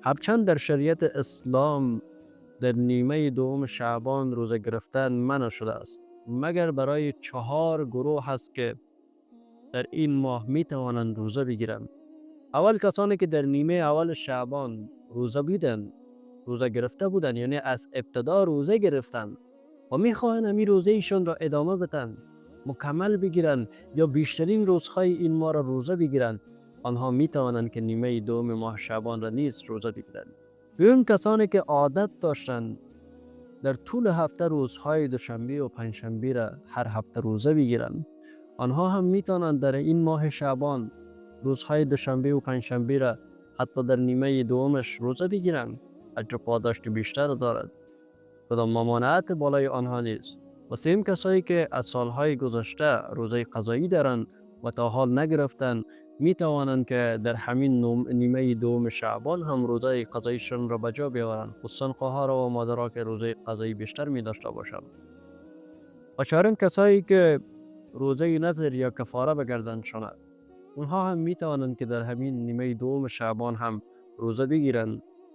هرچند در شریعت اسلام در نیمه دوم شعبان روزه گرفتن منع شده است، مگر برای 4 گروه هست که در این ماه می توانند روزه بگیرند. اول کسانی که در نیمه اول شعبان روزه گرفته بودند، یعنی از ابتدا روزه گرفتند و میخواهند همین روزه ایشان را ادامه بدن، مکمل بگیرند یا بیشترین روزهای این ماه را روزه بگیرند، آنها می توانند که نیمه دوم ماه شعبان را نیز روزه بگیرند. دوم کسانی که عادت داشتند در طول هفته روزهای دوشنبه و پنجشنبه را هر هفته روزه بگیرند، آنها هم می توانند در این ماه شعبان روزهای دوشنبه و پنجشنبه را حتی در نیمه دومش روزه بگیرند. اجر پاداشت بیشتر دارد، کدام ممانعت بالای آنها نیست. و سیم کسایی که از سالهای گذشته روزه قضایی دارند و تا حال نگرفتند، می توانند که در همین نیمه دوم شعبان هم روزه قضاییشان را بجا بیاورند، خصوصا خواهر و مادرها که روزه قضایی بیشتر می داشته باشند. و چهارم کسایی که روزه نذر یا کفاره بگردند شند، اونها هم می توانند که در همین نیمه دوم شعبان هم روزه بگیرند